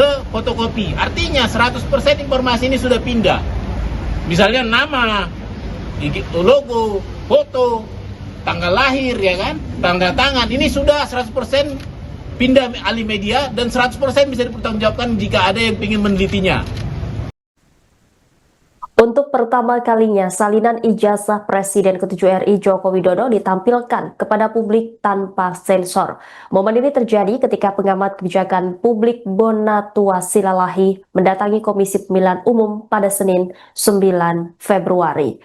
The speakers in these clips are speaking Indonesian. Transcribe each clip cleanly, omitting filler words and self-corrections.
ke fotokopi. Artinya 100% informasi ini sudah pindah. Misalnya nama, logo, foto, tanggal lahir, ya kan, tanda tangan, ini sudah 100% pindah alih media dan 100% bisa dipertanggungjawabkan jika ada yang ingin menelitinya. Untuk pertama kalinya, salinan ijazah Presiden ke-7 RI Joko Widodo ditampilkan kepada publik tanpa sensor. Momen ini terjadi ketika pengamat kebijakan publik Bonatua Silalahi mendatangi Komisi Pemilihan Umum pada Senin 9 Februari.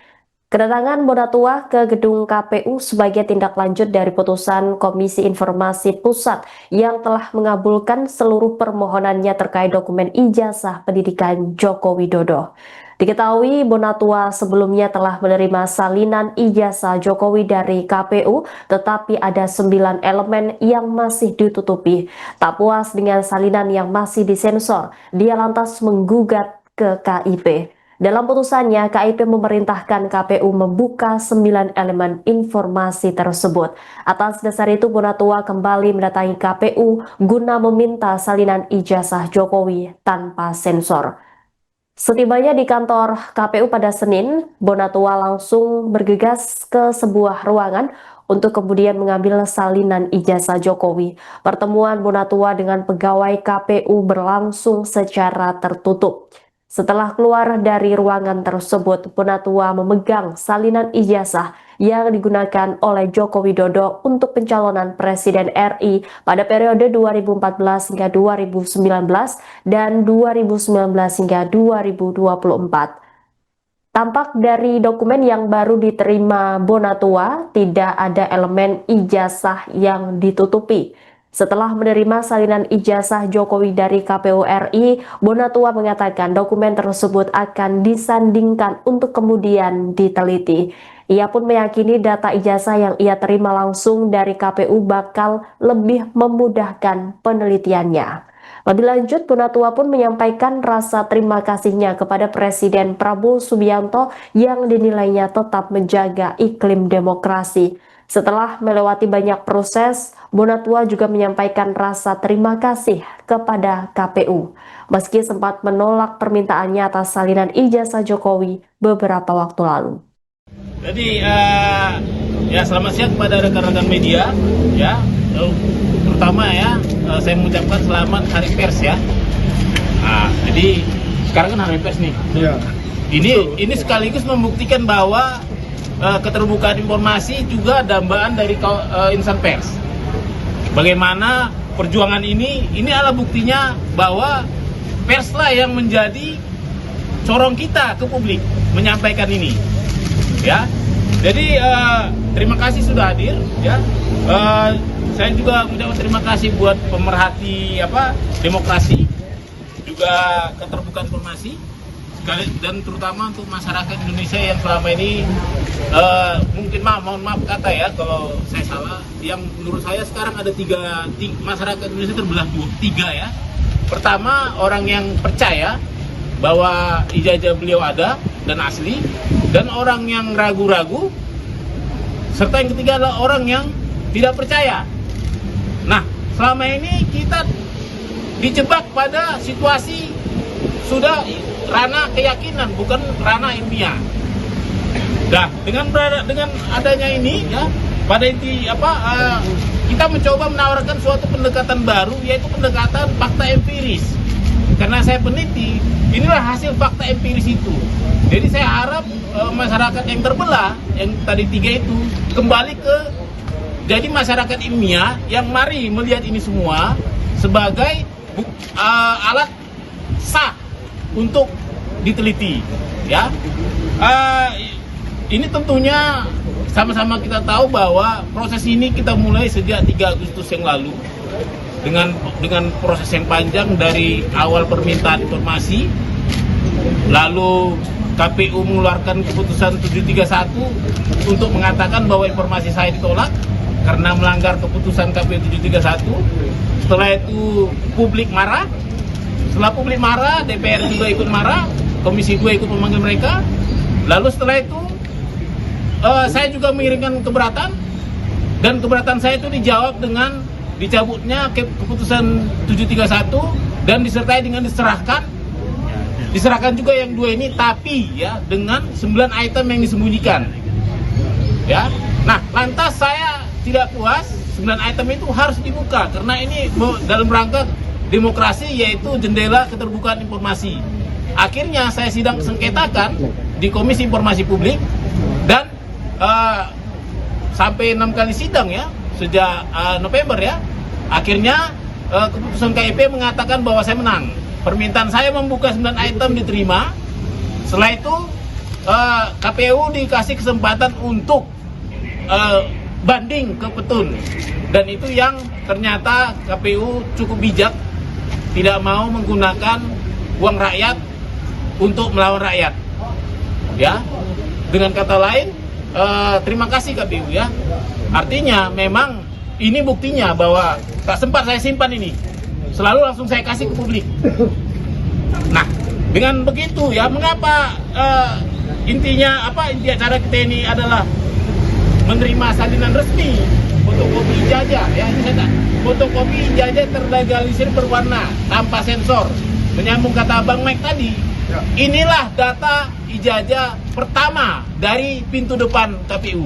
Kedatangan Bonatua ke gedung KPU sebagai tindak lanjut dari putusan Komisi Informasi Pusat yang telah mengabulkan seluruh permohonannya terkait dokumen ijazah pendidikan Joko Widodo. Diketahui Bonatua sebelumnya telah menerima salinan ijazah Jokowi dari KPU, tetapi ada 9 elemen yang masih ditutupi. Tak puas dengan salinan yang masih disensor, dia lantas menggugat ke KIP. Dalam putusannya, KIP memerintahkan KPU membuka 9 elemen informasi tersebut. Atas dasar itu, Bonatua kembali mendatangi KPU guna meminta salinan ijazah Jokowi tanpa sensor. Setibanya di kantor KPU pada Senin, Bonatua langsung bergegas ke sebuah ruangan untuk kemudian mengambil salinan ijazah Jokowi. Pertemuan Bonatua dengan pegawai KPU berlangsung secara tertutup. Setelah keluar dari ruangan tersebut, Bonatua memegang salinan ijazah yang digunakan oleh Joko Widodo untuk pencalonan Presiden RI pada periode 2014 hingga 2019 dan 2019 hingga 2024. Tampak dari dokumen yang baru diterima Bonatua, tidak ada elemen ijazah yang ditutupi. Setelah menerima salinan ijazah Jokowi dari KPU RI, Bonatua mengatakan dokumen tersebut akan disandingkan untuk kemudian diteliti. Ia pun meyakini data ijazah yang ia terima langsung dari KPU bakal lebih memudahkan penelitiannya. Lebih lanjut, Bonatua pun menyampaikan rasa terima kasihnya kepada Presiden Prabowo Subianto yang dinilainya tetap menjaga iklim demokrasi. Setelah melewati banyak proses, Bonatua juga menyampaikan rasa terima kasih kepada KPU, meski sempat menolak permintaannya atas salinan ijazah Jokowi beberapa waktu lalu. Jadi ya selamat siang kepada rekan-rekan media, ya, terutama ya saya mengucapkan selamat Hari Pers ya. Jadi sekarang kan Hari Pers nih. Ya. Ini sekaligus membuktikan bahwa keterbukaan informasi juga dambaan dari insan pers. Bagaimana perjuangan ini adalah buktinya bahwa perslah yang menjadi corong kita ke publik menyampaikan ini. Ya, jadi terima kasih sudah hadir. Ya, saya juga mengucapkan terima kasih buat pemerhati demokrasi, juga keterbukaan informasi. Dan terutama untuk masyarakat Indonesia yang selama ini mungkin mohon maaf kata ya kalau saya salah, yang menurut saya sekarang ada tiga masyarakat Indonesia terbelah tiga ya. Pertama, orang yang percaya bahwa ijazah beliau ada dan asli, dan orang yang ragu-ragu, serta yang ketiga adalah orang yang tidak percaya. Nah, selama ini kita dijebak pada situasi sudah ranah keyakinan, bukan ranah ilmiah. Nah, dengan adanya ini ya, pada inti kita mencoba menawarkan suatu pendekatan baru, yaitu pendekatan fakta empiris. Karena saya peneliti, inilah hasil fakta empiris itu. Jadi saya harap masyarakat yang terbelah, yang tadi tiga itu, kembali ke jadi masyarakat ilmiah yang mari melihat ini semua sebagai alat sah untuk diteliti, ya. Ini tentunya sama-sama kita tahu bahwa proses ini kita mulai sejak 3 Agustus yang lalu dengan proses yang panjang dari awal permintaan informasi, lalu KPU mengeluarkan keputusan 731 untuk mengatakan bahwa informasi saya ditolak karena melanggar keputusan KPU 731. Setelah itu publik marah. Setelah publik marah, DPR juga ikut marah, Komisi 2 ikut memanggil mereka. Lalu setelah itu saya juga mengirimkan keberatan, dan keberatan saya itu dijawab dengan dicabutnya keputusan 731 dan disertai dengan diserahkan juga yang 2 ini, tapi ya dengan 9 item yang disembunyikan. Ya. Nah, lantas saya tidak puas, 9 item itu harus dibuka karena ini dalam rangka demokrasi, yaitu jendela keterbukaan informasi. Akhirnya saya sidang sengketakan di Komisi Informasi Publik dan sampai 6 kali sidang ya sejak November ya. Akhirnya keputusan KIP mengatakan bahwa saya menang. Permintaan saya membuka 9 item diterima. Setelah itu KPU dikasih kesempatan untuk banding ke petun, dan itu yang ternyata KPU cukup bijak, tidak mau menggunakan uang rakyat untuk melawan rakyat. Ya, dengan kata lain, terima kasih KPU ya. Artinya memang ini buktinya bahwa tak sempat saya simpan ini, selalu langsung saya kasih ke publik. Nah, dengan begitu ya, mengapa intinya inti acara kita ini adalah menerima salinan resmi fotokopi ijazah ya. Ini saya fotokopi ijazah terlegalisir berwarna tanpa sensor. Menyambung kata Bang Mike tadi, inilah data ijazah pertama dari pintu depan KPU.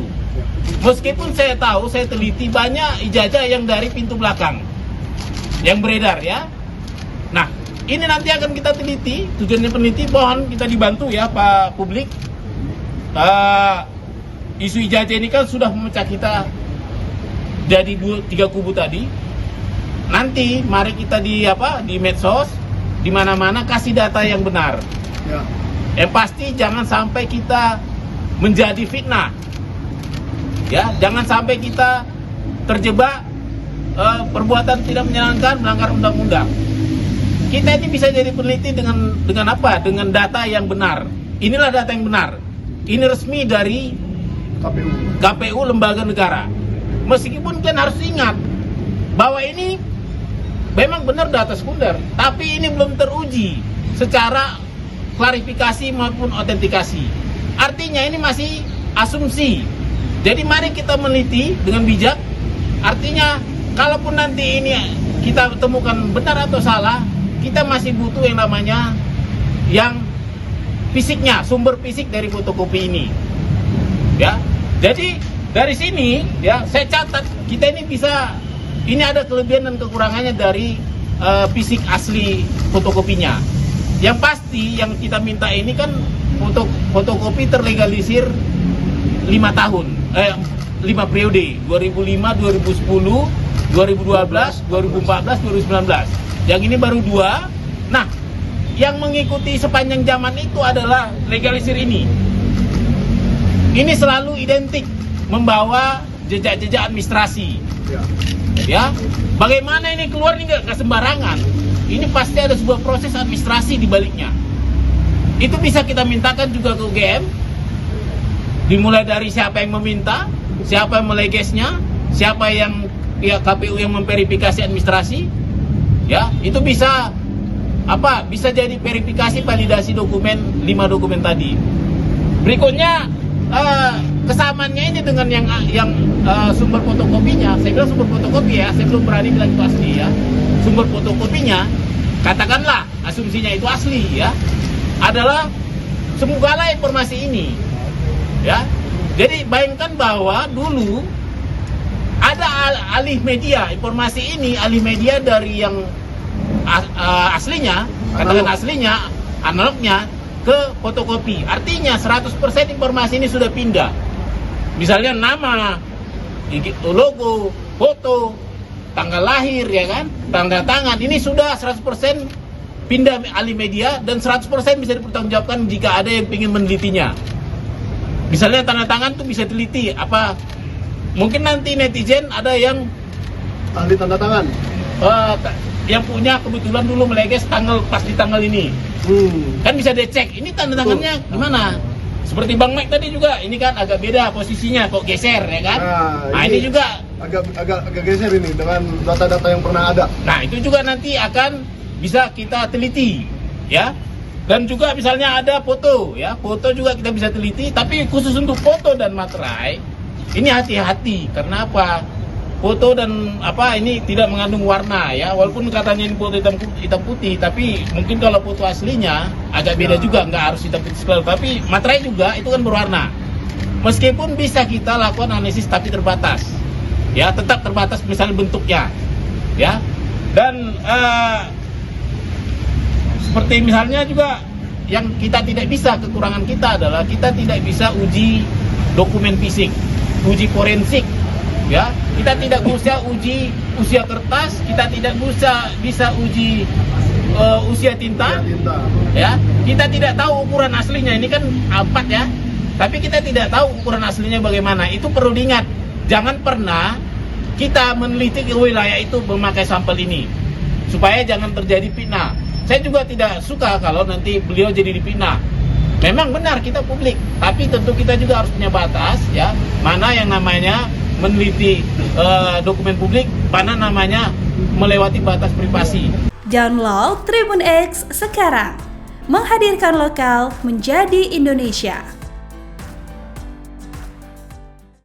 Meskipun saya tahu, saya teliti banyak ijazah yang dari pintu belakang yang beredar ya. Nah, ini nanti akan kita teliti. Tujuannya peneliti, mohon kita dibantu ya Pak publik. Isu ijazah ini kan sudah memecah kita jadi 3 kubu tadi. Nanti mari kita di medsos, di mana-mana kasih data yang benar. Ya. Yang pasti jangan sampai kita menjadi fitnah. Ya, jangan sampai kita terjebak perbuatan tidak menyenangkan, melanggar undang-undang. Kita ini bisa jadi peneliti dengan apa? Dengan data yang benar. Inilah data yang benar. Ini resmi dari KPU lembaga negara. Meskipun kan harus ingat bahwa ini memang benar data sekunder, tapi ini belum teruji secara klarifikasi maupun autentikasi. Artinya ini masih asumsi. Jadi mari kita meneliti dengan bijak. Artinya kalaupun nanti ini kita temukan benar atau salah, kita masih butuh yang namanya yang fisiknya, sumber fisik dari fotokopi ini. Ya, jadi dari sini ya saya catat kita ini bisa, ini ada kelebihan dan kekurangannya dari fisik asli fotokopinya. Yang pasti yang kita minta ini kan untuk fotokopi terlegalisir 5 tahun, 5 periode, 2005, 2010, 2012, 2014, 2019. Yang ini baru 2. Nah, yang mengikuti sepanjang zaman itu adalah legalisir ini. Ini selalu identik membawa jejak-jejak administrasi. Ya, bagaimana ini keluar ini nggak sembarangan. Ini pasti ada sebuah proses administrasi di baliknya. Itu bisa kita mintakan juga ke UGM. Dimulai dari siapa yang meminta, siapa yang melegesnya, siapa yang KPU yang memverifikasi administrasi. Ya, itu bisa bisa jadi verifikasi validasi dokumen 5 dokumen tadi. Berikutnya kesamaannya ini dengan yang sumber fotokopinya. Saya bilang sumber fotokopi ya, saya belum berani bilang itu asli ya. Sumber fotokopinya, katakanlah asumsinya itu asli ya, adalah semogalah informasi ini ya. Jadi bayangkan bahwa dulu ada alih media, informasi ini alih media dari yang aslinya, katakan aslinya, analognya ke fotokopi. Artinya 100% informasi ini sudah pindah. Misalnya nama, logo, foto, tanggal lahir ya kan, tanda tangan, ini sudah 100% pindah alih media dan 100% bisa dipertanggungjawabkan jika ada yang ingin menelitinya. Misalnya tanda tangan tuh bisa teliti mungkin nanti netizen ada yang ahli tanda tangan, yang punya kebetulan dulu meleges pas di tanggal ini. Kan bisa dicek ini tanda tangannya gimana. Seperti Bang Mike tadi juga, ini kan agak beda posisinya, kok geser ya kan. Nah ini juga agak geser ini dengan data-data yang pernah ada. Nah itu juga nanti akan bisa kita teliti ya. Dan juga misalnya ada foto ya, foto juga kita bisa teliti. Tapi khusus untuk foto dan materai ini hati-hati. Karena apa? foto dan ini tidak mengandung warna ya, walaupun katanya ini foto hitam putih, tapi mungkin kalau foto aslinya agak beda juga, nggak harus hitam putih sekali, tapi materai juga itu kan berwarna. Meskipun bisa kita lakukan analisis tapi terbatas, ya tetap terbatas misalnya bentuknya, ya dan seperti misalnya juga yang kita tidak bisa, kekurangan kita adalah kita tidak bisa uji dokumen fisik, uji forensik. Ya, kita tidak bisa uji usia kertas, kita tidak bisa uji usia tinta, ya. Kita tidak tahu ukuran aslinya, ini kan A4 ya, tapi kita tidak tahu ukuran aslinya bagaimana. Itu perlu diingat, jangan pernah kita meneliti ke wilayah itu memakai sampel ini, supaya jangan terjadi fitnah. Saya juga tidak suka kalau nanti beliau jadi dipitnah. Memang benar kita publik, tapi tentu kita juga harus punya batas, ya, mana yang namanya meneliti dokumen publik, mana namanya melewati batas privasi. Download Tribun X sekarang, menghadirkan lokal menjadi Indonesia.